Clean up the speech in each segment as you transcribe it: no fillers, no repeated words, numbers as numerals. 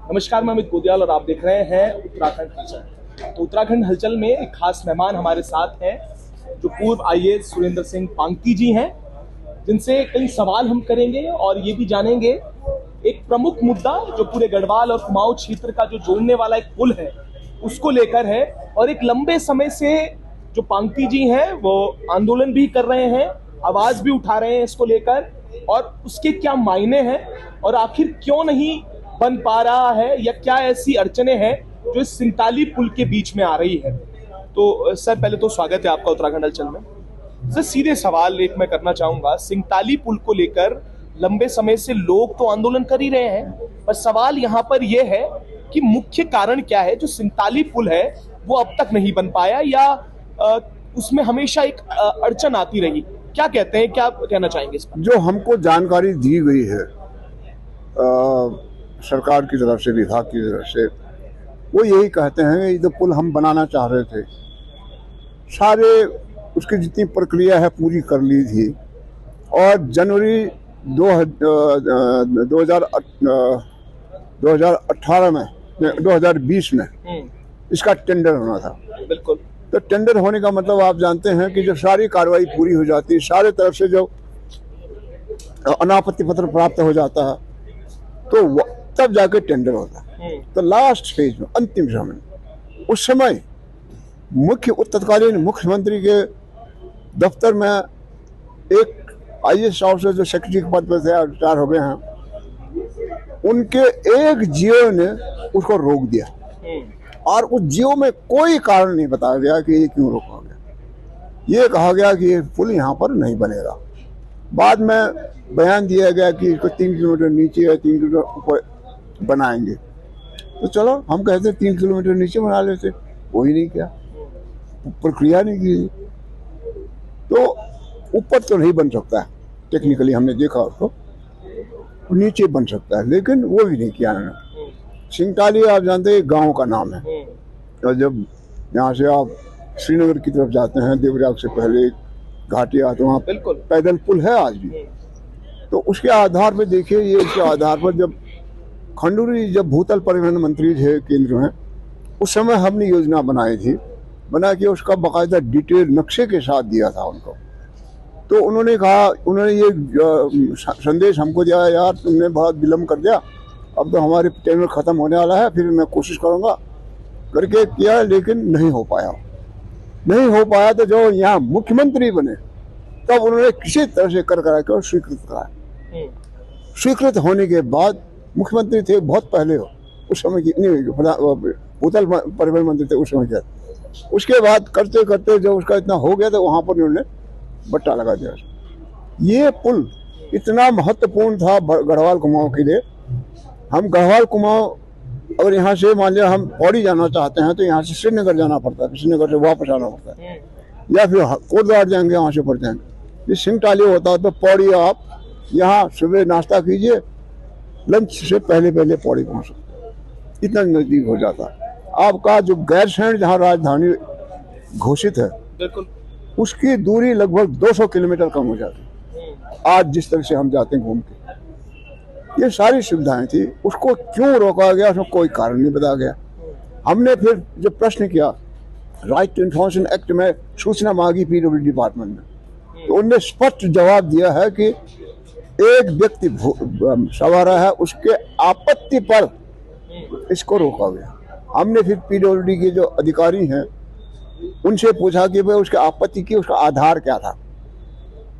नमस्कार, मैं अमित गोदियाल और आप देख रहे हैं उत्तराखंड हलचल। तो उत्तराखंड हलचल में एक खास मेहमान हमारे साथ हैं जो पूर्व आईएएस सुरेंद्र सिंह पांगती जी हैं, जिनसे कई सवाल हम करेंगे और ये भी जानेंगे एक प्रमुख मुद्दा जो पूरे गढ़वाल और कुमाऊं क्षेत्र का जो जोड़ने वाला एक पुल है उसको लेकर है। और एक लंबे समय से जो पांगती जी हैं वो आंदोलन भी कर रहे हैं, आवाज भी उठा रहे हैं इसको लेकर, और उसके क्या मायने हैं और आखिर क्यों नहीं बन पा रहा है या क्या ऐसी अड़चने हैं जो इस सिंगताली पुल के बीच में आ रही है। तो सर, पहले तो स्वागत है आपका उत्तराखंड हलचल में। सर, सीधे सवाल एक मैं करना चाहूंगा, सिंगताली पुल को लेकर लंबे समय से लोग तो आंदोलन कर ही रहे हैं, पर सवाल यहाँ पर यह है कि मुख्य कारण क्या है जो सिंगताली पुल है वो अब तक नहीं बन पाया या उसमें हमेशा एक अड़चन आती रही। क्या कहते हैं, क्या कहना चाहेंगे इस पर? जो हमको जानकारी दी गई है सरकार की तरफ से, विभाग की तरफ से, वो यही कहते हैं कि जो पुल हम बनाना चाह रहे थे, सारे उसकी जितनी प्रक्रिया है पूरी कर ली थी और जनवरी 2020 में इसका टेंडर होना था। बिल्कुल। तो टेंडर होने का मतलब आप जानते हैं कि जब सारी कार्रवाई पूरी हो जाती है, सारे तरफ से जो अनापत्ति पत्र प्राप्त हो जाता है, तो तब जाके टेंडर होता है। तो लास्ट फेज में, अंतिम समय, उस समय तत्कालीन मुख्यमंत्री के दफ्तर में एक आईएएस ऑफिसर जो सेक्रेटरी के पद पर थे, रिटायर हो गए हैं, उनके एक जीओ ने उसको रोक दिया और उस जीओ में कोई कारण नहीं बताया गया कि ये क्यों रोका गया। ये कहा गया कि ये पुल यहाँ पर नहीं बनेगा। बाद में बयान दिया गया कि इसको 3 किलोमीटर नीचे या 3 किलोमीटर ऊपर बनाएंगे। तो चलो, हम कहते 3 किलोमीटर नीचे बना लेते, वो ही नहीं किया, प्रक्रिया नहीं की। तो ऊपर तो नहीं बन सकता है, टेक्निकली हमने देखा उसको, नीचे बन सकता है, लेकिन वो भी नहीं किया उन्होंने। सिंगताली आप जानते हैं गांव का नाम है, और जब यहाँ से आप श्रीनगर की तरफ जाते हैं, देवराग से पहले घाटी आते, वहाँ पैदल पुल है आज भी। तो उसके आधार पर देखिए, ये इसके आधार पर जब खंडूरी जब भूतल परिवहन मंत्री थे केंद्र में, उस समय हमने योजना बनाई थी, बना के उसका बाकायदा डिटेल नक्शे के साथ दिया था उनको। तो उन्होंने कहा, उन्होंने ये संदेश हमको दिया, यार तुमने बहुत विलम्ब कर दिया, अब तो हमारे टेंडर खत्म होने वाला है, फिर मैं कोशिश करूँगा करके किया, लेकिन नहीं हो पाया। तो जो यहाँ मुख्यमंत्री बने तब उन्होंने किसी तरह से कर स्वीकृत कराया। स्वीकृत होने के बाद, मुख्यमंत्री थे बहुत पहले हो, उस समय की भूतल परिवहन मंत्री थे उस समय के। उसके बाद करते करते जब उसका इतना हो गया तो वहाँ पर उन्होंने बट्टा लगा दिया। ये पुल इतना महत्वपूर्ण था गढ़वाल कुमाऊं के लिए। हम गढ़वाल कुमाऊं अगर यहाँ से मान लिया हम पौड़ी जाना चाहते हैं तो यहाँ से श्रीनगर जाना पड़ता है, श्रीनगर से वापस आना पड़ता है, या फिर कोटद्वार जाएंगे, वहाँ से पड़ जाएंगे। ये सिंगताली होता है तो पौड़ी आप यहाँ सुबह नाश्ता कीजिए, लंच से पहले पौड़ी पहुँच सकते, इतना नज़दीक हो जाता है। आपका जो गैरसैंण जहाँ राजधानी घोषित है, उसकी दूरी लगभग 200 किलोमीटर कम हो जाती है आज जिस तरह से हम जाते हैं घूम के। ये सारी सुविधाएं थी, उसको क्यों रोका गया, उसमें कोई कारण नहीं बताया गया। हमने फिर जब प्रश्न किया, राइट टू इन्फॉर्मेशन एक्ट में सूचना मांगी पीडब्ल्यूडी डिपार्टमेंट में, तो उनने स्पष्ट जवाब दिया है कि एक व्यक्ति सवारा है, उसके आपत्ति पर इसको रोका गया। हमने फिर पीडब्ल्यूडी के जो अधिकारी हैं उनसे पूछा कि भाई उसके आपत्ति की उसका आधार क्या था।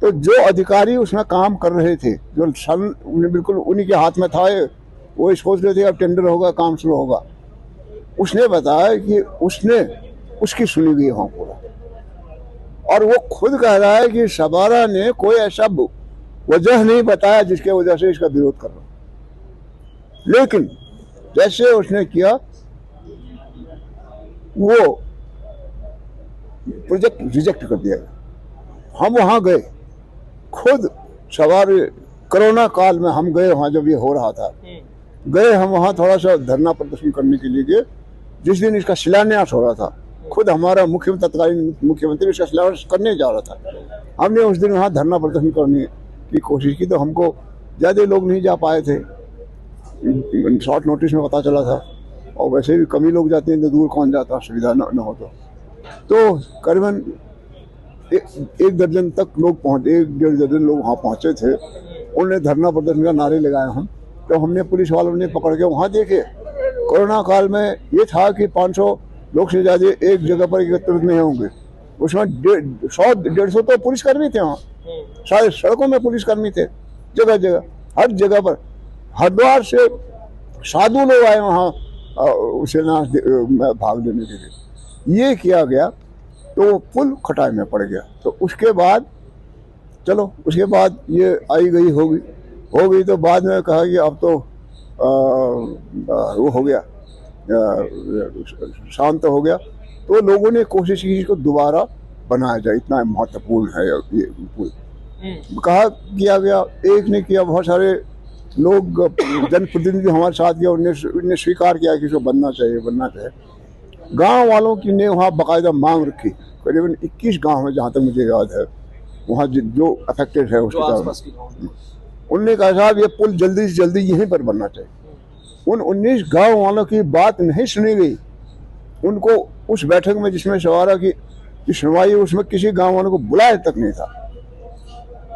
तो जो अधिकारी उसमें काम कर रहे थे, जो बिल्कुल उन्हीं के हाथ में था, वो सोच रहे थे अब टेंडर होगा, काम शुरू होगा, उसने बताया कि उसने उसकी सुनी गई वहाँ पूरा, और वो खुद कह रहा है कि सवारा ने कोई ऐसा वजह नहीं बताया जिसके वजह से इसका विरोध कर रहा। लेकिन जैसे उसने किया, वो प्रोजेक्ट रिजेक्ट कर दिया गया। हम वहाँ गए, खुद सवार कोरोना काल में हम गए वहाँ, जब ये हो रहा था, गए हम वहाँ थोड़ा सा धरना प्रदर्शन करने के लिए गए। जिस दिन इसका शिलान्यास हो रहा था, खुद हमारा तत्कालीन मुख्यमंत्री इसका शिलान्यास करने जा रहा था, हमने उस दिन वहाँ धरना प्रदर्शन करने की कोशिश की। तो हमको ज़्यादा लोग नहीं जा पाए थे, शॉर्ट नोटिस में पता चला था, और वैसे भी कम ही लोग जाते हैं, तो दूर कौन जाता, सुविधा न हो तो करीबन एक दर्जन तक लोग पहुँचे, 1-1.5 दर्जन लोग वहाँ पहुँचे थे। उन्होंने धरना प्रदर्शन का नारे लगाए हम, तो हमने पुलिस वालों ने पकड़ के वहाँ देखे। कोरोना काल में ये था कि 500 लोग से ज़्यादा एक जगह पर एकत्रित नहीं होंगे, उसमें 100-150 तो पुलिसकर्मी थे वहाँ, सारे सड़कों में पुलिसकर्मी थे, जगह जगह हर जगह पर। हरिद्वार से साधु लोग आए वहाँ सेना भाग लेने के लिए। ये किया गया तो पुल खटाई में पड़ गया। तो उसके बाद चलो, उसके बाद ये आई गई हो गई तो बाद में कहा कि अब तो वो हो गया, शांत हो गया। तो लोगों ने कोशिश की इसको दोबारा बनाया जाए, इतना महत्वपूर्ण है ये पुल। कहा किया गया, एक ने किया, बहुत सारे लोग जनप्रतिनिधि हमारे साथ गए, उन्होंने स्वीकार किया कि इसको बनना चाहिए। गांव वालों की ने वहाँ बाकायदा मांग रखी, करीबन 21 गांव है जहाँ तक मुझे याद है, वहाँ जो अफेक्टेड है उसके कारण उनने कहा साहब ये पुल जल्दी से जल्दी यहीं पर बनना चाहिए। उन 19 गांव वालों की बात नहीं सुनी गई। उनको उस बैठक में जिसमें सवारा की सुनवाई, उसमें किसी गांव वालों को बुलाया तक नहीं था,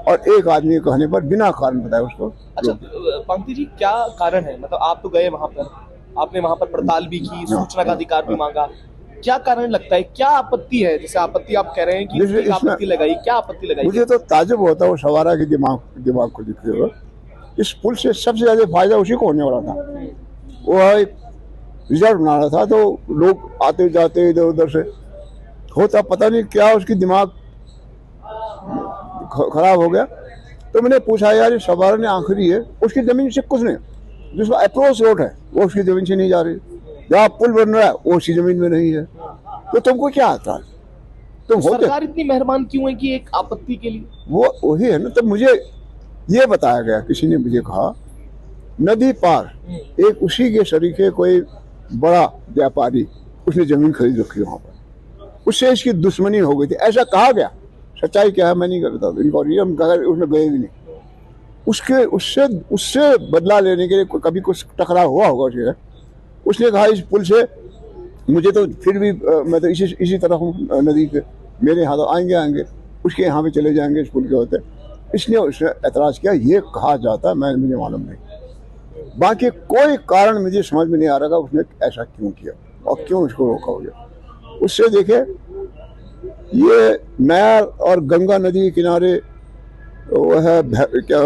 और एक आदमी के कहने पर बिना कारण बताया उसको। अच्छा पांकी जी, क्या कारण है? मतलब आप तो गए वहां पर, आपने वहां पर पड़ताल भी की, सूचना का अधिकार भी मांगा, क्या कारण लगता है, क्या आपत्ति है? जैसे आपत्ति आप कह रहे हैं कि आपत्ति लगाई, क्या आपत्ति लगाई? मुझे तो ताज्जुब होता है वो सवारा के दिमाग को देखते हुए। इस पुल से सबसे ज्यादा फायदा उसी को होने वाला था। वो एक रिजर्व बना रहा था, तो लोग आते जाते इधर उधर से होता, पता नहीं क्या उसकी दिमाग खराब हो गया। तो मैंने पूछा यार ये सवारा ने आखिरी है, उसकी जमीन से कुछ नहीं, जिसका अप्रोच रोड है वो उसकी जमीन से नहीं जा रही, जहाँ पुल बन रहा है वो उसकी जमीन में नहीं है, तो तुमको क्या आता है? तुम सरकार इतनी मेहरबान क्यों है कि एक आपत्ति के लिए? वो वही है ना। तो मुझे ये बताया गया, किसी ने मुझे कहा नदी पार एक उसी के शरीके कोई बड़ा व्यापारी, उसने जमीन खरीद रखी वहां पर, उससे इसकी दुश्मनी हो गई थी, ऐसा कहा गया। सच्चाई क्या है मैं नहीं करता, उसमें गए भी नहीं। उससे बदला लेने के लिए कभी कुछ टकराव हुआ होगा उसने कहा इस पुल से मुझे तो फिर भी मैं तो इसी तरह हूँ नदी के, मेरे यहाँ तो आएंगे उसके यहाँ पे चले जाएंगे इस पुल के होते। इसने उसने एतराज़ किया, ये कहा जाता है, मुझे मालूम नहीं। बाकी कोई कारण मुझे समझ में नहीं आ रहा उसने ऐसा क्यों किया और क्यों उसको रोका हो गया। उससे देखे ये नयार और गंगा नदी के किनारे वो है क्या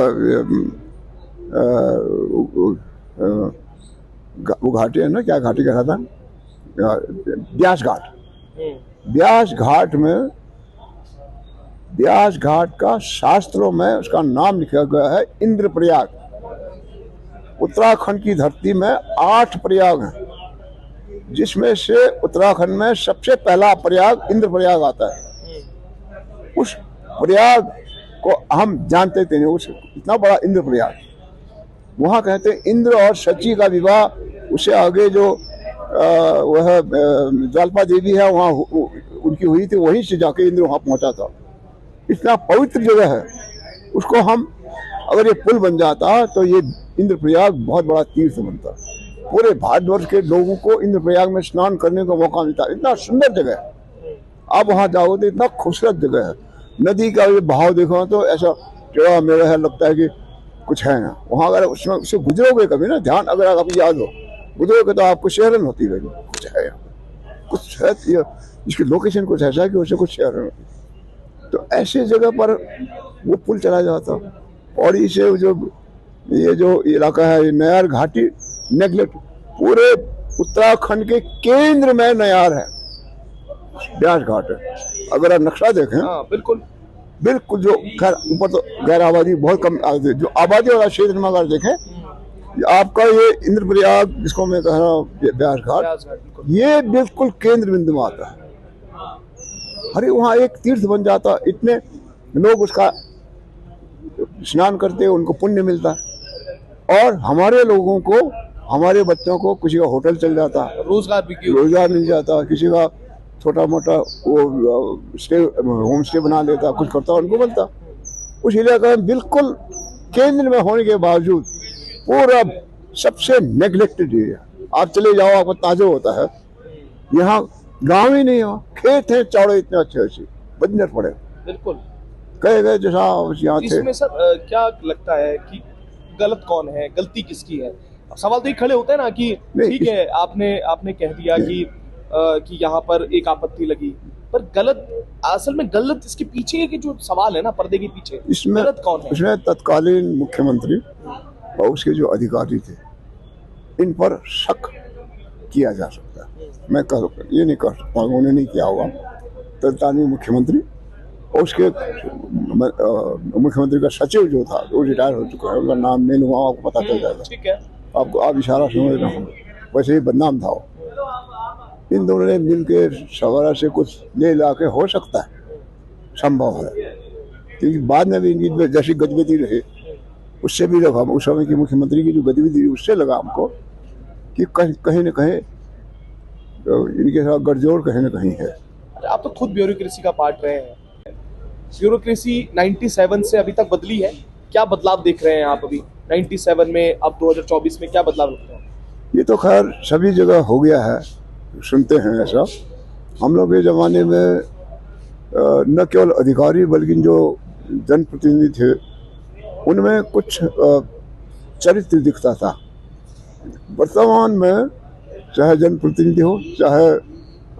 वो घाटी है ना, क्या घाटी कह रहा था, ब्यास घाट। ब्यास घाट का शास्त्रों में उसका नाम लिखा गया है इंद्रप्रयाग। उत्तराखंड की धरती में 8 प्रयाग हैं, जिसमें से उत्तराखंड में सबसे पहला प्रयाग इंद्रप्रयाग आता है। उस प्रयाग को हम जानते थे नहीं, उस इतना बड़ा इंद्रप्रयाग, वहाँ कहते हैं इंद्र और सची का विवाह, उससे आगे जो वह ज्वाल्पा देवी है वहाँ उनकी हुई थी, वहीं से जाके इंद्र वहाँ पहुँचा था। इतना पवित्र जगह है, उसको हम अगर ये पुल बन जाता तो ये इंद्रप्रयाग बहुत बड़ा तीर्थ बनता, पूरे भारतवर्ष के लोगों को इंद्रप्रयाग में स्नान करने का मौका मिलता। इतना सुंदर जगह है, आप वहाँ जाओ तो इतना खूबसूरत जगह है। नदी का ये बहाव देखो तो ऐसा टेढ़ा मेढ़ा है, लगता है कि कुछ है ना वहाँ। अगर उसमें उससे गुजरोगे कभी ना, ध्यान अगर आपको याद हो, गुजरोगे तो आपको शहरन होती रहेगी, कुछ है कुछ है, इसकी लोकेशन कुछ ऐसा है कि उससे कुछ शहरन होती। तो ऐसे जगह पर वो पुल चला जाता। पौड़ी से ये जो इलाका है नयार घाटी नेगलेक्ट, पूरे उत्तराखंड के केंद्र में नयार है, ब्यास घाट है। अगर आप नक्शा देखें, बिल्कुल जो खैर ऊपर तो गैर आबादी बहुत कम, जो आबादी वाला क्षेत्र में अगर देखें, आपका ये इंद्रप्रयाग जिसको मैं कह रहा हूँ ब्यास घाट, ये बिल्कुल केंद्र बिंदु में आता है। अरे वहाँ एक तीर्थ बन जाता, इतने लोग उसका स्नान करते, उनको पुण्य मिलता, और हमारे लोगों को, हमारे बच्चों को किसी का होटल चल जाता, रोजगार मिल जाता, किसी का छोटा मोटा वो स्टे होम स्टे बना लेता, कुछ करता, उनको मिलता। उस इलाके में बिल्कुल केंद्र में होने के बावजूद पूरा सबसे नेग्लेक्टेड एरिया। आप चले जाओ, आपको ताजा होता है, यहाँ गांव ही नहीं हो, खेत है चौड़े इतने अच्छे अच्छे, बंजर पड़े, बिल्कुल कहे गए जैसा यहाँ थे। इसमें सर क्या लगता है कि गलत कौन है, गलती किसकी है? अब सवाल तो ये खड़े होते हैं ना कि ठीक है आपने कह दिया कि यहाँ पर एक आपत्ति लगी, पर गलत असल में गलत इसके पीछे के जो सवाल है ना, पर्दे के पीछे इसमें गलत कौन है? इसमें तत्कालीन मुख्यमंत्री और उसके जो अधिकारी थे, इन पर शक किया जा सकता है। मैं ये नहीं कह सकता उन्होंने नहीं किया होगा। तत्कालीन मुख्यमंत्री और उसके मुख्यमंत्री का सचिव जो था, वो रिटायर हो चुका है, उसका नाम नहीं लूँगा, आपको पता चल जाएगा। ठीक है, आपको आप इशारा समझ रहे हो, वैसे ही बदनाम था वो। इन दोनों ने मिल के सवारा से कुछ ले ला के, हो सकता है, संभव है, क्योंकि बाद में भी इनकी जैसी गतिविधि रही उससे भी लगा, उस समय की मुख्यमंत्री की जो गतिविधि उससे लगा हमको कि कहीं न कहीं इनके साथ गठजोड़ कहीं न कहीं है। आप तो खुद ब्यूरोक्रेसी का पार्ट रहे हैं। ब्यूरोक्रेसी 97 से अभी तक बदली है, क्या बदलाव देख रहे हैं आप अभी 97 में, अब 2024 में क्या बदलाव लगता है? ये तो खैर सभी जगह हो गया है, सुनते हैं ऐसा। हम लोग के ज़माने में न केवल अधिकारी बल्कि जो जनप्रतिनिधि थे उनमें कुछ चरित्र दिखता था। वर्तमान में चाहे जनप्रतिनिधि हो चाहे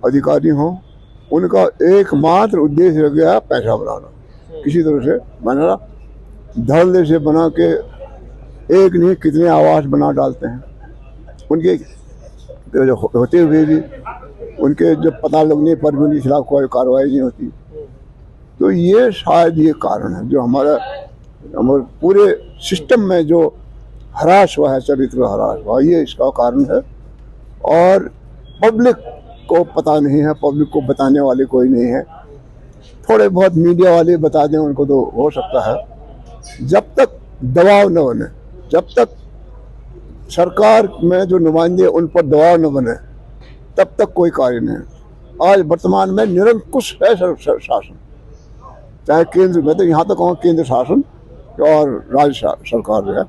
अधिकारी हो, उनका एकमात्र उद्देश्य रह गया पैसा बनाना, किसी तरह से बनाना, धड़ल्ले से बना के एक नहीं कितने आवास बना डालते हैं। उनके होते हुए भी उनके जब पता लगने पर भी उनके खिलाफ कोई कार्रवाई नहीं होती। तो ये शायद ये कारण है जो हमारे पूरे सिस्टम में जो हरास हुआ है, चरित्र हरास हुआ, ये इसका कारण है। और पब्लिक को पता नहीं है, पब्लिक को बताने वाले कोई नहीं है। थोड़े बहुत मीडिया वाले बता दें उनको तो हो सकता है। जब तक दबाव न बने, जब तक सरकार में जो नुमाइंदे उन पर दबाव न बने, तब तक कोई कार्य नहीं। आज वर्तमान में निरंकुश है शासन, चाहे केंद्र में, तो यहाँ तक कहूँ केंद्र शासन और राज्य सरकार जो है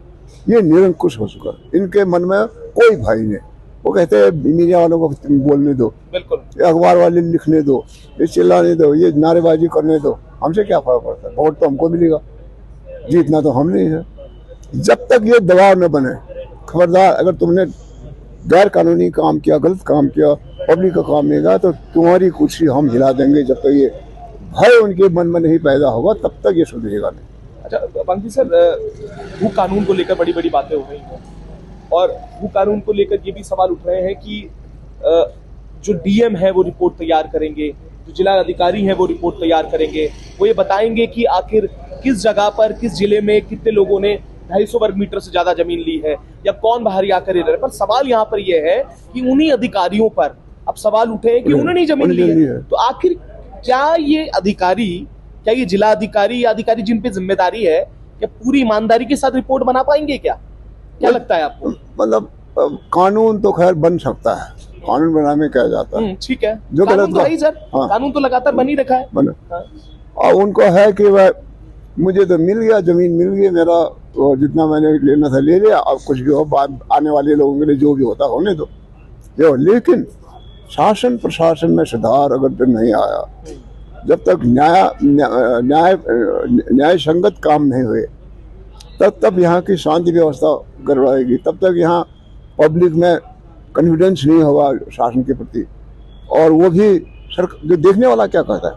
ये निरंकुश हो चुका है। इनके मन में कोई भय नहीं। वो कहते हैं मीडिया वालों को बोलने दो, बिल्कुल, अखबार वाले लिखने दो, ये चिल्लाने दो, ये नारेबाजी करने दो, हमसे क्या फर्क पड़ता है, वोट तो हमको मिलेगा, जीतना तो हम नहीं है। जब तक ये दबाव न बने, खबरदार अगर तुमने गैर कानूनी काम किया, गलत काम किया, पब्लिक का काम नहीं किया, तो तुम्हारी कुर्सी हम हिला देंगे। जब तक ये भय उनके मन में नहीं पैदा होगा तब तक ये सुधरेगा नहीं। अच्छा पंकजी सर, भू कानून को लेकर बड़ी बड़ी बातें हो रही हैं, और भू कानून को लेकर ये भी सवाल उठ रहे हैं कि जो डीएम है वो रिपोर्ट तैयार करेंगे, जो जिला अधिकारी है वो रिपोर्ट तैयार करेंगे, वो ये बताएंगे कि आखिर किस जगह पर, किस जिले में कितने लोगों ने 250 वर्ग मीटर से ज्यादा जमीन ली है, या कौन बाहरी आकर रहे। पर सवाल यहाँ पर यह है कि उन्हीं अधिकारियों पर अब सवाल उठे कि उन्होंने जमीन ली है, तो आखिर क्या ये अधिकारी, क्या ये जिला अधिकारी या अधिकारी जिन पे जिम्मेदारी है, क्या पूरी ईमानदारी के साथ रिपोर्ट बना पाएंगे? क्या लगता है आपको? मतलब कानून तो खैर बन सकता है, कानून बनाने में क्या जाता है, ठीक है, जो कानून तो है सर, कानून तो लगातार बन ही रखा है, और उनको है कि वह मुझे तो मिल गया, जमीन मिल गई, मेरा तो जितना मैंने लेना था ले लिया, अब कुछ भी हो, आने वाले लोगों के लिए जो भी होता होने दो। लेकिन शासन प्रशासन में सुधार अगर नहीं आया, जब तक न्याय संगत काम नहीं हुए, तब यहाँ की शांति व्यवस्था गड़बड़ाएगी, तब तक यहाँ पब्लिक में कॉन्फिडेंस नहीं होगा शासन के प्रति। और वो भी जो देखने वाला क्या कहता है,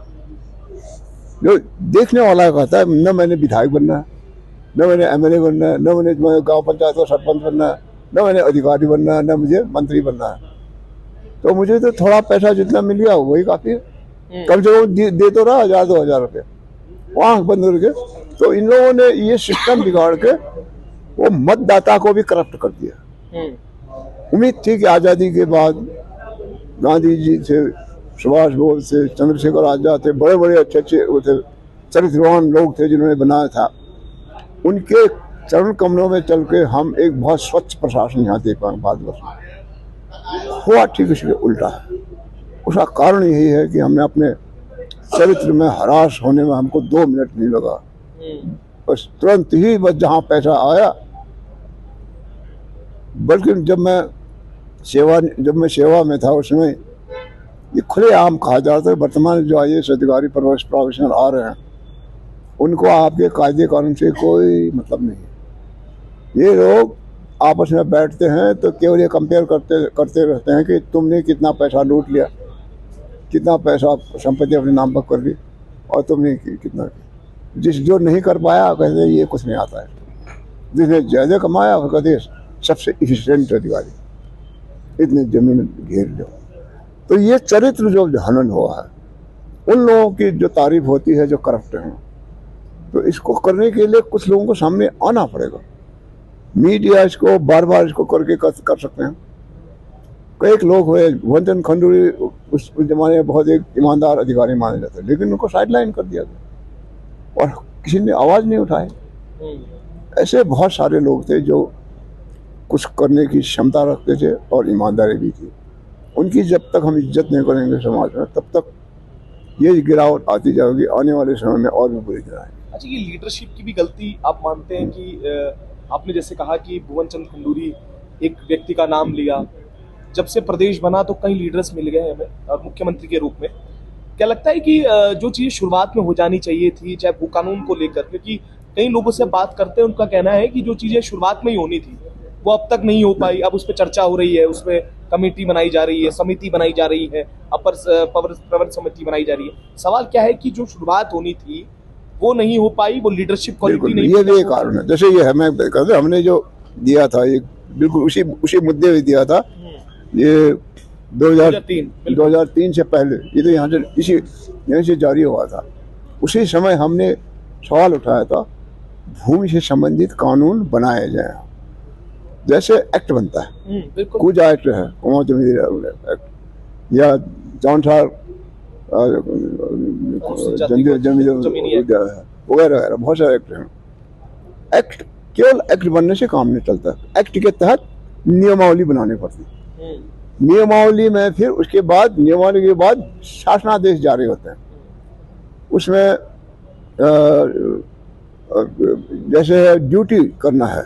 जो देखने वाला कहता है, न मैंने विधायक बनना है, न मैंने एमएलए बनना है, न मैंने गांव पंचायत का सरपंच बनना है, न मैंने अधिकारी बनना है, न मुझे मंत्री बनना है। तो मुझे तो थोड़ा पैसा जितना मिल गया वही काफी है, कम से कम दे तो रहा 1000-2000 रुपये, आँख बंद करके। तो इन लोगों ने ये सिस्टम बिगाड़ के वो मतदाता को भी करप्ट कर दिया। उम्मीद थी कि आज़ादी के बाद गांधी जी से, सुभाष बोस से, चंद्रशेखर आजाद थे, बड़े बड़े अच्छे वो थे, चरित्रवान लोग थे जिन्होंने बनाया था, उनके चरण कमलों में चल के हम एक बहुत स्वच्छ प्रशासन यहाँ देख पाए भारतवर्ष में। हुआ ठीक इसलिए उल्टा है। उसका कारण यही है कि हमने अपने चरित्र में हरास होने में हमको 2 मिनट नहीं लगा, बस तुरंत ही बस जहाँ पैसा आया बल्कि जब मैं सेवा में था उसमें ये खुलेआम कहा जाता है वर्तमान जो IAS अधिकारी प्रोफेशनल आ रहे हैं उनको आपके कायदे कानून से कोई मतलब नहीं है। ये लोग आपस में बैठते हैं तो केवल ये कंपेयर करते रहते हैं कि तुमने कितना पैसा लूट लिया, कितना पैसा संपत्ति अपने नाम पर कर ली और तुमने कितना। जो नहीं कर पाया कहते ये कुछ नहीं आता है, जिसने ज़्यादा कमाया वो कहते सबसे इफिशिएंट अधिकारी, इतने जमीन घेर लो। तो ये चरित्र जो हनन हुआ है उन लोगों की जो तारीफ होती है जो करप्ट हैं, तो इसको करने के लिए कुछ लोगों को सामने आना पड़ेगा। मीडिया इसको बार बार इसको करके कर सकते हैं। कई लोग हुए, भुवनचंद्र खंडूरी उस जमाने में बहुत एक ईमानदार अधिकारी माने जाते, लेकिन उनको साइडलाइन कर दिया गया और किसी ने आवाज़ नहीं उठाई। ऐसे बहुत सारे लोग थे जो कुछ करने की क्षमता रखते थे और ईमानदारी भी थी। उनकी जब तक हम इज्जत नहीं करेंगे समाज में तब तक ये गिरावट आती जाएगी, आने वाले समय में और भी बुरी गिराएगी। अच्छा, ये लीडरशिप की भी गलती आप मानते हैं कि आपने जैसे कहा कि भुवनचंद्र खंडूरी एक व्यक्ति का नाम लिया, जब से प्रदेश बना तो कई लीडर्स मिल गए हमें और मुख्यमंत्री के रूप में। क्या लगता है कि जो चीज़ शुरुआत में हो जानी चाहिए थी, चाहे भू कानून को लेकर, क्योंकि कई लोगों से बात करते हैं उनका कहना है कि जो चीज़ें शुरुआत में ही होनी थी वो अब तक नहीं हो पाई, अब उस पर चर्चा हो रही है, उसमें कमेटी बनाई जा रही है, समिति बनाई जा रही है, अपर प्रवर समिति बनाई जा रही है। सवाल क्या है कि जो शुरुआत होनी थी वो नहीं हो पाई, वो लीडरशिप क्वालिटी नहीं। ये भी एक कारण है। जैसे ये है, मैं कहते हमने जो दिया था ये बिल्कुल उसी मुद्दे में दिया था। ये 2003 से पहले ये तो यहाँ से जारी हुआ था। उसी समय हमने सवाल उठाया था भूमि से संबंधित कानून बनाए जाए, जैसे एक्ट बनता है, कुछ एक्ट है एक्ट या जौनसार वगैरह वगैरह बहुत सारे एक्ट हैं। एक्ट केवल एक्ट बनने से काम नहीं चलता, एक्ट के तहत नियमावली बनानी पड़ती। नियमावली में फिर उसके बाद नियमावली के बाद शासनादेश जारी होते हैं। उसमें जैसे ड्यूटी करना है,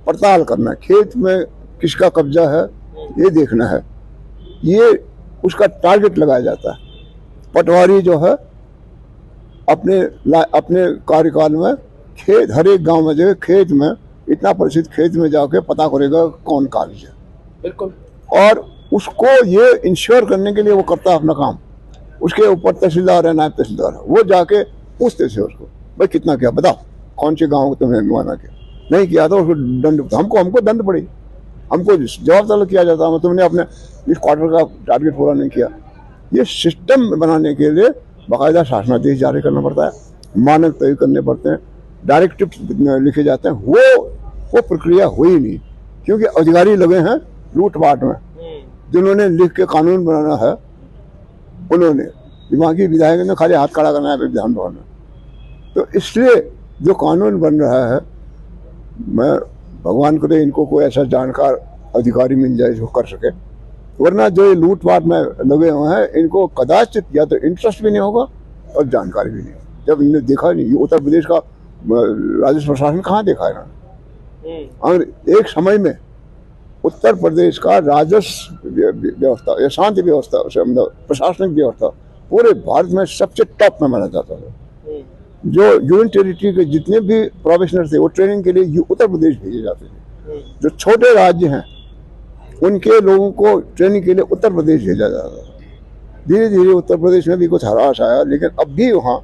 पड़ताल करना है, खेत में किसका कब्जा है ये देखना है, ये उसका टारगेट लगाया जाता है। पटवारी जो है अपने कार्यकाल में खेत, हर एक गांव में जो खेत में इतना प्रतिशत खेत में जाके पता करेगा कौन काबिज है, बिल्कुल। और उसको ये इंश्योर करने के लिए वो करता है अपना काम। उसके ऊपर तहसीलदार है, नायब तहसीलदार है, वो जाके पूछते थे उसको, भाई कितना किया बताओ, कौन से गाँव को तुमने मुआयना किया, नहीं किया तो उसको दंड, हमको दंड पड़ी, हमको जवाब तलब किया जाता है, तुमने अपने इस क्वार्टर का टारगेट पूरा नहीं किया। ये सिस्टम बनाने के लिए बाकायदा शासनादेश जारी करना पड़ता है, मानक तय करने पड़ते हैं, डायरेक्टिव लिखे जाते हैं। वो प्रक्रिया हुई नहीं, क्योंकि अधिकारी लगे हैं लूट पाट में। जिन्होंने लिख के कानून बनाना है उन्होंने, दिमागी विधायक ने खाली हाथ खड़ा करना है विधान भवन में। तो इसलिए जो कानून बन रहा है, मैं भगवान करे इनको कोई ऐसा जानकार अधिकारी मिल जाए जो कर सके, वरना जो ये लूट पाट में लगे हुए हैं इनको कदाचित या तो इंटरेस्ट भी नहीं होगा और जानकारी भी नहीं होगी। जब इन्होंने देखा नहीं, उत्तर प्रदेश का राजस्व प्रशासन कहाँ देखा इन्होंने। और एक समय में उत्तर प्रदेश का राजस्व व्यवस्था या शांति व्यवस्था, प्रशासनिक व्यवस्था पूरे भारत में सबसे टॉप में माना जाता था। जो यूनियन टेरिटरी के जितने भी प्रोफेशनल थे वो ट्रेनिंग के लिए उत्तर प्रदेश भेजे जाते थे। जो छोटे राज्य हैं उनके लोगों को ट्रेनिंग के लिए उत्तर प्रदेश भेजा जाता था। धीरे धीरे उत्तर प्रदेश में भी कुछ हरास आया, लेकिन अब भी वहाँ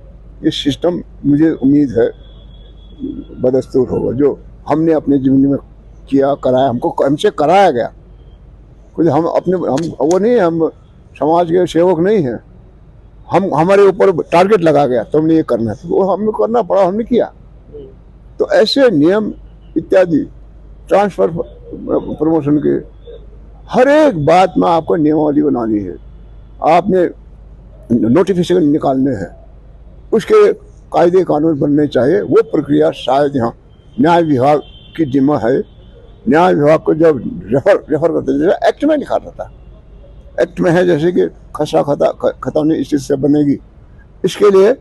ये सिस्टम मुझे उम्मीद है बदस्तूर होगा। जो हमने अपने जीवन में किया, कराया, हमसे कराया गया, कुछ हम वो नहीं, हम समाज के सेवक नहीं हैं, हमारे ऊपर टारगेट लगा गया तुमने ये करना है, तो वो हमने करना पड़ा, हमने किया। तो ऐसे नियम इत्यादि, ट्रांसफर प्रमोशन के हर एक बात में आपको नियमावली बनानी है, आपने नोटिफिकेशन निकालने हैं, उसके कायदे कानून बनने चाहिए। वो प्रक्रिया शायद यहाँ न्याय विभाग की जिम्मा है। न्याय विभाग को जब रेफर करते जैसे एक्ट में लिखा रहता है, एक्ट में है जैसे कि खसरा खतौनी इस चीज़ से बनेगी, इसके लिए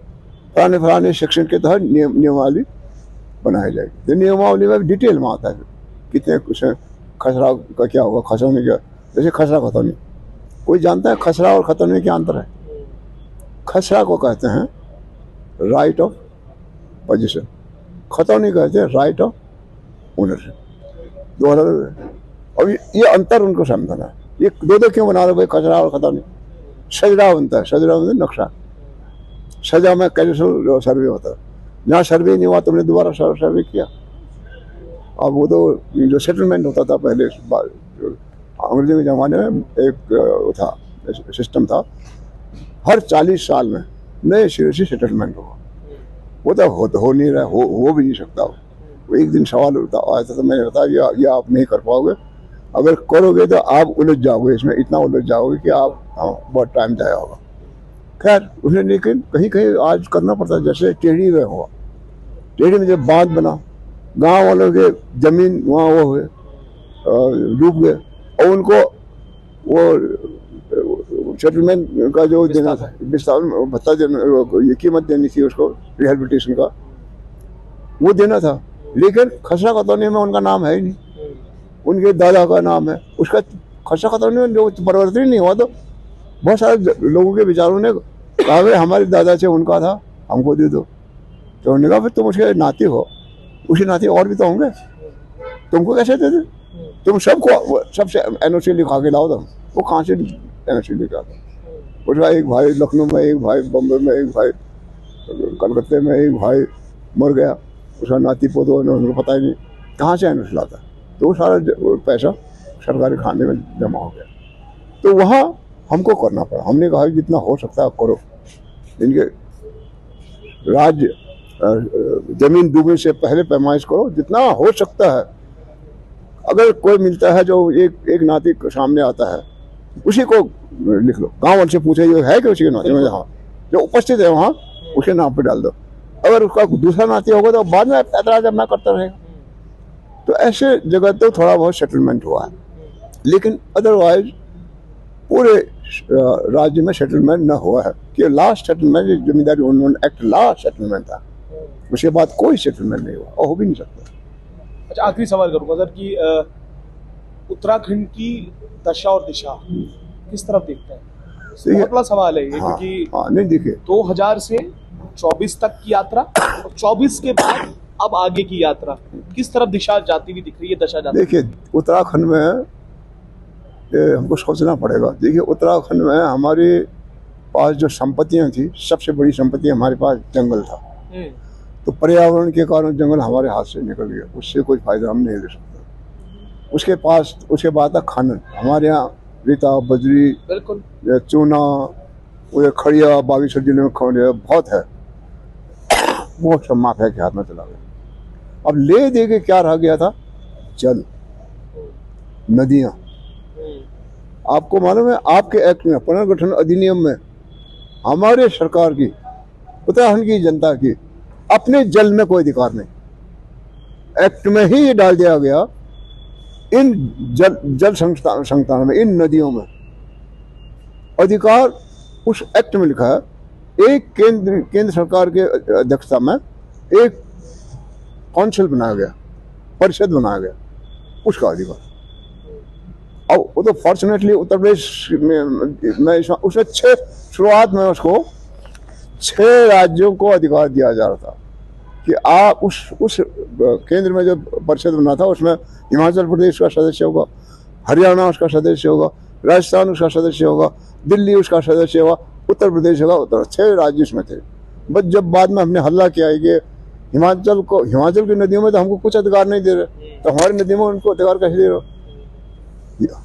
फलाने सेक्शन के तहत नियमावली बनाई जाएगी। तो नियमावली में डिटेल में आता है कितने कुछ खसरा का क्या होगा, खतौनी क्या, जैसे खसरा खतौनी, कोई जानता है खसरा और खतौनी में क्या अंतर है? खसरा को कहते हैं राइट ऑफ पोजीशन, खतौनी कहते हैं राइट ऑफ ओनरशिप, दो अलग है। अब ये अंतर उनको समझना है। ये दो क्यों बना रहे भाई, खसरा और खतौनी? सजरा बनता है, सजरा बनता है नक्शा, सजा में कैजुअल सर्वे होता है, जहाँ सर्वे नहीं हुआ तुमने दोबारा सर्वे किया। अब वो तो जो सेटलमेंट होता था पहले अंग्रेजों के ज़माने में एक था सिस्टम था, हर 40 साल में नए सिरे से सेटलमेंट होगा। वो तो हो नहीं रहा, हो भी नहीं सकता। वो एक दिन सवाल आया था तो मैंने बताया ये आप नहीं कर पाओगे, अगर करोगे तो आप उलझ जाओगे, इसमें इतना उलझ जाओगे कि आप बहुत टाइम जाया होगा। खैर उसने, लेकिन कहीं कहीं आज करना पड़ता है। जैसे टेढ़ी में हुआ, टेढ़ी में जब बांध बना, गांव वालों के जमीन वहाँ वो हुए डूब गए, और उनको वो सेटलमेंट का जो देना था, विस्तार भत्ता देना, ये कीमत देनी थी उसको, रिहेबिलिटेशन का वो देना था। लेकिन खसरा खतौनी में उनका नाम है ही नहीं, उनके दादा का नाम है। उसका खसरा खतौनी में जो परिवर्तन नहीं हुआ, तो बहुत सारे लोगों के विचारों ने कहा भाई हमारे दादा से उनका था, हमको दे दो। तो उन्होंने कहा फिर तुम उसके नाती हो, उसी नाती और भी तो होंगे, तुमको कैसे दे दे? तुम सबको सबसे एनओसी लिखा के लाओ। तुम वो कहाँ से एनओसी लेके आता? उसका एक भाई लखनऊ में, एक भाई बम्बई में, एक भाई कलकत्ते में, एक भाई मर गया, उसका नाती पोतो उनको पता ही नहीं कहाँ से एनओसी लाता। तो वो सारा पैसा सरकारी खाने में जमा हो गया। तो वहाँ हमको करना पड़ा। हमने कहा जितना हो सकता है करो, इनके राज्य जमीन डूबने से पहले पैमाइश करो, जितना हो सकता है। अगर कोई मिलता है जो एक नाती सामने आता है, उसी को लिख लो, गांव वाले से पूछे ये है कि उसी के नाते में, हाँ जो उपस्थित है वहाँ उसके नाम पे डाल दो। अगर उसका दूसरा नाती होगा तो बाद में ऐतराज अपना करता रहेगा। तो ऐसे जगह तो थोड़ा बहुत सेटलमेंट हुआ है, लेकिन अदरवाइज पूरे राज्य में सेटलमेंट न हुआ है। कि लास्ट सेटलमेंट जमींदारी उन्नयन एक्ट लास्ट सेटलमेंट था, उसके बाद कोई सेटलमेंट नहीं हुआ और हो भी नहीं सकता। अच्छा, आखिरी सवाल करूंगा सर कि उत्तराखंड की दशा और दिशा किस तरफ देखते हैं? बहुत बड़ा सवाल है ये, क्योंकि नहीं देखिए 2000 से 24 तक की यात्रा और 24 के बाद अब आगे की यात्रा किस तरफ दिशा जाती हुई दिख रही है, दशा जाती? देखिए उत्तराखंड में हमको सोचना पड़ेगा। देखिए उत्तराखंड में हमारे पास जो संपत्तियां थी, सबसे बड़ी संपत्ति हमारे पास जंगल था। तो पर्यावरण के कारण जंगल हमारे हाथ से निकल गया, उससे कोई फायदा हम नहीं ले सकते। उसके बाद था खनन। हमारे यहाँ रेता, बजरी, बिल्कुल चूना, खड़िया, बागेश्वर जिले में खड़िया बहुत है, वो सब माफिया के हाथ में चला गया। अब ले दे के क्या रह गया था? जल, नदियां। आपको मालूम है आपके एक्ट में, पुनर्गठन अधिनियम में, हमारे सरकार की, उत्तराखंड की जनता की अपने जल में कोई अधिकार नहीं। एक्ट में ही ये डाल दिया गया, इन जल संस्थानों में, इन नदियों में अधिकार उस एक्ट में लिखा है। एक केंद्र सरकार के अध्यक्षता में एक काउंसिल बनाया गया, परिषद बनाया गया, उसका अधिकार। अब वो तो फॉर्चुनेटली उत्तर प्रदेश में उसने शुरुआत में उसको 6 राज्यों को अधिकार दिया जा रहा था कि आप उस केंद्र में जो परिषद बना था उसमें हिमाचल प्रदेश का सदस्य होगा, हरियाणा उसका सदस्य होगा, राजस्थान उसका सदस्य होगा, दिल्ली उसका सदस्य होगा, उत्तर प्रदेश होगा। 6 राज्य उसमें थे। बस जब बाद में हमने हल्ला किया है कि हिमाचल की नदियों में तो हमको कुछ अधिकार नहीं दे रहे, तो हमारी नदियों में उनको अधिकार कैसे दे रहे?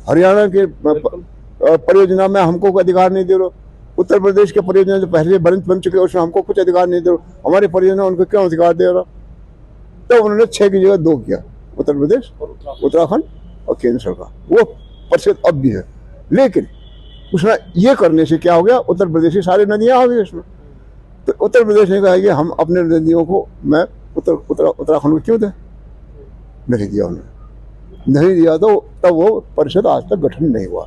हरियाणा के परियोजना में हमको कोई अधिकार नहीं दे रहे, उत्तर प्रदेश के परियोजना जो पहले बन चुके उसमें हमको कुछ अधिकार नहीं दे रहे, हमारी परियोजना उनको क्यों अधिकार दे रहा? तो उन्होंने 6 की जगह 2 किया, उत्तर प्रदेश, उत्तराखंड और केंद्र सरकार। वो परिषद अब भी है, लेकिन उसमें ये करने से क्या हो गया, उत्तर प्रदेश की सारी नदियां आ गई उसमें। तो उत्तर प्रदेश ने कहा कि हम अपने नदियों को मैं उत्तराखंड को क्यों दें? नहीं दिया उन्होंने, नहीं दिया तो तब वो परिषद आज तक गठन नहीं हुआ।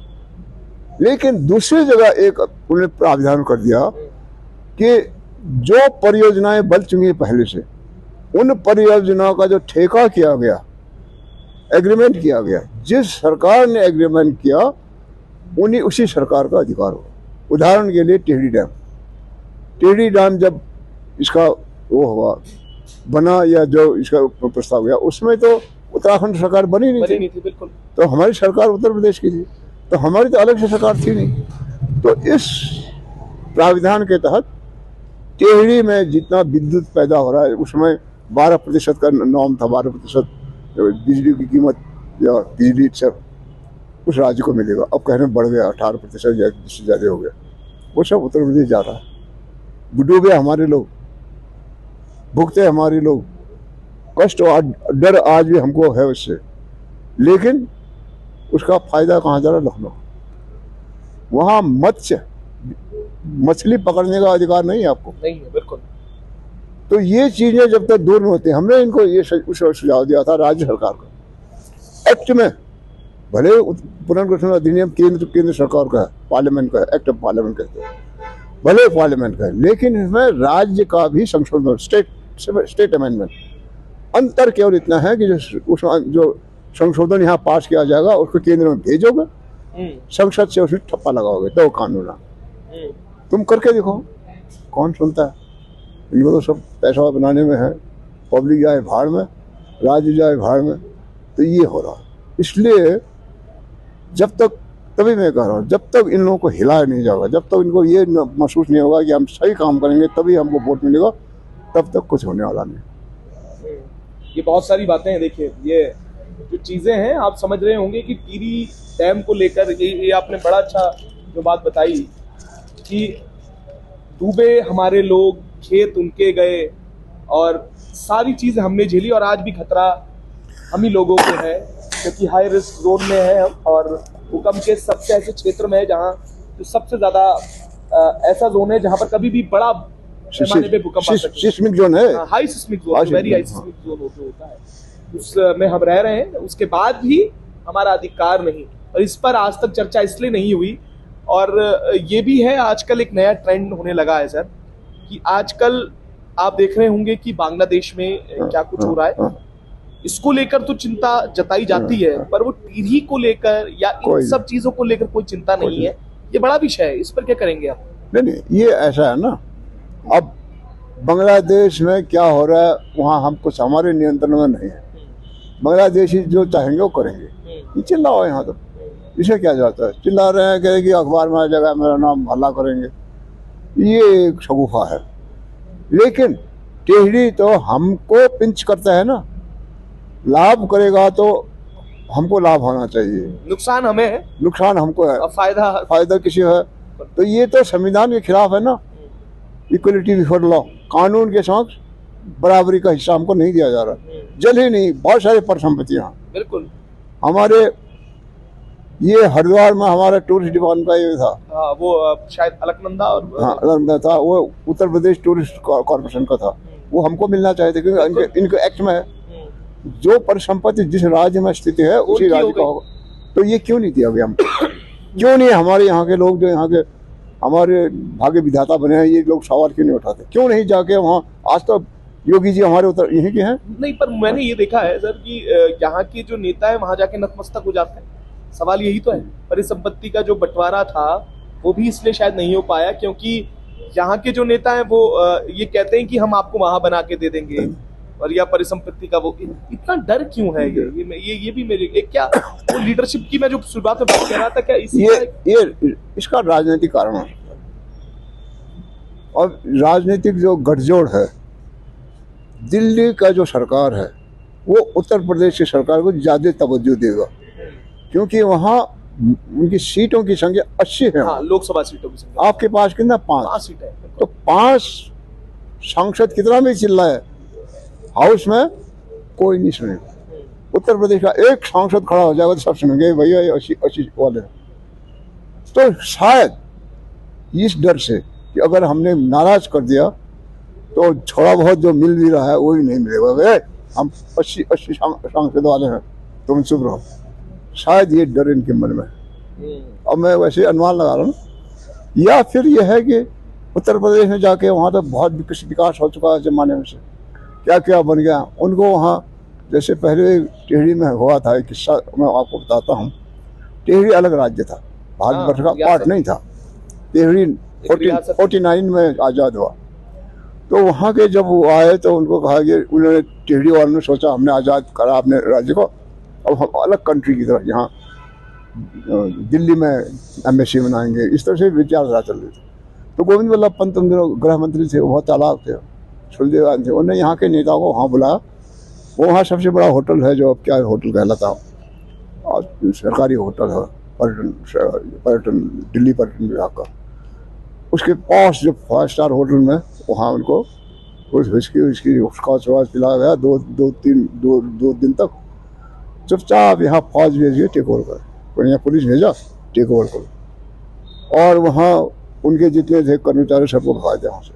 लेकिन दूसरी जगह एक उन्होंने प्रावधान कर दिया कि जो परियोजनाएं बन चुकी हैं पहले से, उन परियोजनाओं का जो ठेका किया गया, एग्रीमेंट किया गया, जिस सरकार ने एग्रीमेंट किया उन्हीं उसी सरकार का अधिकार हो। उदाहरण के लिए टेहरी डैम जब इसका वो हुआ बना या जो इसका प्रस्ताव गया उसमें तो उत्तराखंड सरकार बनी नहीं थी। बिल्कुल। तो हमारी सरकार उत्तर प्रदेश की थी, तो हमारी तो अलग से सरकार थी नहीं। तो इस प्राविधान के तहत टेहरी में जितना विद्युत पैदा हो रहा है उसमें 12% का नॉर्म था, 12% बिजली की कीमत या बिजली सब उस राज्य को मिलेगा। अब कहने बढ़ गया 18% या इससे ज़्यादा हो गया, वो सब उत्तर प्रदेश जा रहा है। डूबे हमारे लोग, भुगते हमारे लोग, कष्ट और डर आज भी हमको है उससे, लेकिन उसका फायदा कहाँ जा रहा है? लखनऊ। वहाँ मछली पकड़ने का अधिकार नहीं है आपको, नहीं है बिल्कुल। तो ये चीजें जब तक दूर नहीं होती, हमने इनको ये सुझाव दिया था राज्य सरकार को एक्ट में, भले पुनर्गठन अधिनियम केंद्र सरकार का है, पार्लियामेंट का है, एक्ट ऑफ पार्लियामेंट कहते हैं, भले पार्लियामेंट का है, लेकिन इसमें राज्य का भी संशोधन, स्टेट अमेंडमेंट। अंतर केवल इतना है कि जो संशोधन यहाँ पास किया जाएगा उसको केंद्र में भेजोगे, संसद से उसमें ठप्पा लगाओगे, तो कानून तुम करके देखो कौन सुनता है। इनको तो सब पैसा बनाने में है, पब्लिक जाए भाड़ में, राज्य जाए भाड़ में। तो ये हो रहा है, इसलिए जब तक, तभी मैं कह रहा हूँ, जब तक इन लोगों को हिलाया नहीं जाएगा, जब तक इनको ये महसूस नहीं होगा कि हम सही काम करेंगे तभी हमको वोट मिलेगा, तब तक कुछ होने वाला नहीं। ये बहुत सारी बातें हैं। देखिए, ये जो चीजें हैं आप समझ रहे होंगे कि टिहरी डैम को लेकर ये आपने बड़ा अच्छा जो बात बताई कि डूबे हमारे लोग, खेत उनके गए और सारी चीजें हमने झेली, और आज भी खतरा हम ही लोगों को है क्योंकि हाई रिस्क जोन में है हम, और भूकंप के सबसे ऐसे क्षेत्र में है जहाँ जो सबसे ज्यादा ऐसा जोन है जहाँ पर कभी भी बड़ा पैमाने पे भूकंप आ सकता है। सिस्मिक जोन है, high seismic zone, very high seismic zone होता है, उसमें हम रह रहे हैं। उसके बाद भी हमारा अधिकार नहीं, और इस पर आज तक चर्चा इसलिए नहीं हुई। और ये भी है, आजकल एक नया ट्रेंड होने लगा है सर, कि आजकल आप देख रहे होंगे कि बांग्लादेश में क्या कुछ हो रहा है, इसको लेकर तो चिंता जताई जाती है, पर वो टिहरी को लेकर या इन सब चीजों को लेकर कोई चिंता नहीं है। ये बड़ा विषय है, इस पर क्या करेंगे आप? नहीं, ये ऐसा है ना, अब बांग्लादेश में क्या हो रहा है वहाँ हम कुछ हमारे नियंत्रण में नहीं है। बांग्लादेशी जो चाहेंगे वो करेंगे, ये चिल्लाओ यहाँ तो, इसे क्या जाता है? चिल्ला रहे हैं कि अखबार में आ जाएगा, मेरा नाम हल्ला करेंगे, ये एक शगुफा है। लेकिन टेहरी तो हमको पिंच करता है ना, लाभ करेगा तो हमको लाभ होना चाहिए, नुकसान हमें है, नुकसान हमको है, फायदा किसी है। तो ये तो संविधान के खिलाफ है ना, इक्वलिटी बिफोर लॉ, कानून के समक्ष बराबरी का हिस्सा हमको नहीं दिया जा रहा। जल ही नहीं, बहुत सारे परिसंपत्तियां, बिल्कुल हमारे ये हरिद्वार में हमारा टूरिस्ट डिपार्टमेंट का ये था, वो शायद अलकनंदा और अलकनंदा था, वो उत्तर प्रदेश टूरिस्ट कॉर्पोरेशन का था, वो हमको मिलना चाहिए थे क्योंकि इनके एक्ट में है जो परिसंपत्ति जिस राज्य में स्थित है उसी राज्य का होगा। तो ये क्यों नहीं दिया गया हमको? क्यों नहीं हमारे यहाँ के लोग जो यहाँ के हमारे भाग्य विधाता बने हैं, ये लोग सवाल क्यों नहीं उठाते? क्यों नहीं जाके वहाँ? आज तो योगी जी हमारे उत्तर यहीं के हैं। नहीं, पर मैंने ये देखा है सर कि यहाँ के जो नेता है वहाँ जाके नतमस्तक हो जाते हैं। सवाल यही तो है। परिसंपत्ति का जो बंटवारा था वो भी इसलिए शायद नहीं हो पाया क्योंकि यहाँ के जो नेता हैं वो ये कहते हैं कि हम आपको वहां बना के दे देंगे, और या परिसंपत्ति का वो इतना डर क्यों है? ये भी मेरे एक क्या वो लीडरशिप की मैं जो शुरुआत में बात कह रहा था, क्या ये इसका राजनीतिक कारण है, और राजनीतिक जो गठजोड़ है, दिल्ली का जो सरकार है वो उत्तर प्रदेश की सरकार को ज्यादा तवज्जो देगा क्योंकि वहाँ उनकी सीटों की संख्या 80 है। हाँ, लोकसभा सीटों की संख्या आपके पास कितना? 5 सीट है। तो 5 सांसद कितना भी चिल्लाए, हाउस में कोई नहीं सुनेगा। उत्तर प्रदेश का एक सांसद खड़ा हो जाएगा तो सब सुनेंगे भैया ये 80 वाले। तो शायद इस डर से कि अगर हमने नाराज कर दिया तो थोड़ा बहुत जो मिल भी रहा है वो भी नहीं मिलेगा, हम 80 सांसद वाले हैं, तुम चुप रहो। शायद ये डर इनके मन में, और मैं वैसे अनुमान लगा रहा हूँ, या फिर यह है कि उत्तर प्रदेश में जाके वहाँ तो बहुत विकास हो चुका है जमाने में से, क्या क्या बन गया, उनको वहाँ जैसे पहले टेहरी में हुआ था, एक किस्सा मैं आपको बताता हूँ। टेहरी अलग राज्य था, भारतवर्ष का पार्ट नहीं था। टेहरी 49 में आज़ाद हुआ। तो वहाँ के जब वो आए तो उनको कहा कि उन्होंने टेहरी वालों ने सोचा हमने आज़ाद करा अपने राज्य को, अब हम अलग कंट्री की तरफ यहाँ दिल्ली में एम्बेसी बनाएंगे, इस तरह से विचारधारा चल रही थी। तो गोविंद वल्लभ पंत उन दिनों गृह मंत्री थे, वो बहुत चालाक थे, सुलझेवान थे। उन्होंने यहाँ के नेताओं को वहाँ बुलाया। वो वहाँ सबसे बड़ा होटल है, जो अब क्या होटल कहलाता, और सरकारी होटल है, पर्यटन दिल्ली पर्यटन विभाग का। उसके पास जो 5 स्टार होटल में वहाँ उनको कुछ विस्की स्कॉच पिलाया गया। दो दिन तक चुपचाप यहाँ फौज भेज के टेक ओवर कर, यहाँ पुलिस भेजा टेक ओवर करो। और वहाँ उनके जितने थे कर्मचारी सबको भगा दिया वहाँ से।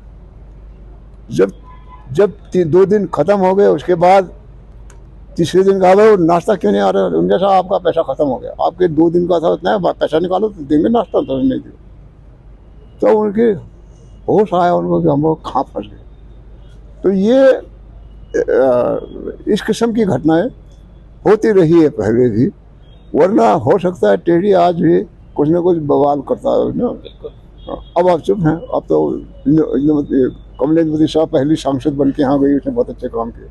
जब 2 दिन खत्म हो गए, उसके बाद तीसरे दिन कहा भाई नाश्ता क्यों नहीं आ रहा है? उनके साथ आपका पैसा खत्म हो गया, आपके 2 दिन का था उतना पैसा निकालो तो देंगे नाश्ता, तो नहीं दिया। तो उनके होश आया उनको कि हम लोग कहाँ फंस गए। तो ये इस किस्म की घटनाएं होती रही है पहले भी, वरना हो सकता है टेढ़ी आज भी कुछ न कुछ बवाल करता है ना। अब आप चुप हैं। अब तो कमलेंद्र शाह पहली सांसद बन के यहाँ गई, उसने बहुत अच्छे काम किए।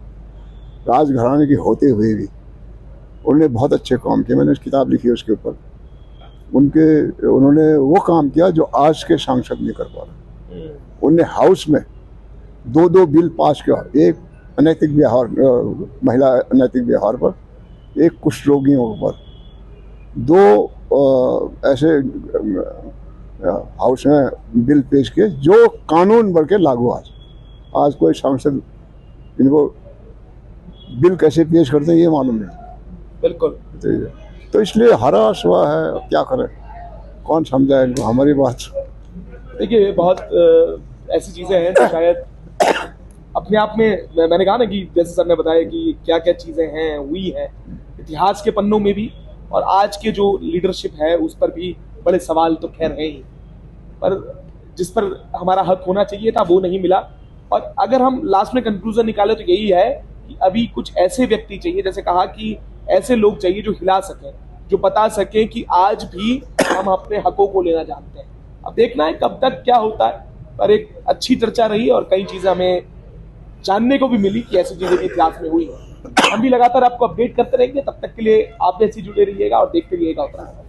राजघराने की होते हुए भी उन्होंने बहुत अच्छे काम किए। मैंने किताब लिखी है उसके ऊपर। उन्होंने वो काम किया जो आज के सांसद नहीं कर पा रहे। उन्होंने हाउस में 2 बिल पास किया, एक अनैतिक व्यवहार, महिला अनैतिक व्यवहार पर, एक कुष्ठ रोगियों पर। 2 ऐसे हाउस में बिल पेश किए जो कानून बन के लागू। आज कोई सांसद इनको बिल कैसे पेश करते हैं ये मालूम नहीं। बिल्कुल। तो इसलिए हरास हुआ है, क्या करें, कौन समझाए इनको हमारी बात। देखिए बहुत ऐसी चीज़ें हैं जो शायद अपने आप में, मैंने कहा ना कि जैसे सर ने बताया कि क्या क्या चीज़ें हैं हुई हैं इतिहास के पन्नों में भी, और आज के जो लीडरशिप है उस पर भी बड़े सवाल तो खैर हैं ही, पर जिस पर हमारा हक होना चाहिए था वो नहीं मिला। और अगर हम लास्ट में कंक्लूजन निकाले तो यही है कि अभी कुछ ऐसे व्यक्ति चाहिए, जैसे कहा कि ऐसे लोग चाहिए जो हिला सकें, जो बता सकें कि आज भी हम अपने हकों को लेना जानते हैं। अब देखना है कब तक क्या होता है, पर एक अच्छी चर्चा रही और कई चीज़ें हमें जानने को भी मिली कि ऐसी चीज़ें भी इतिहास में हुई हैं। हम भी लगातार आपको अपडेट करते रहेंगे। तब तक के लिए आप जैसे जुड़े रहिएगा और देखते रहिएगा उत्तराखंड।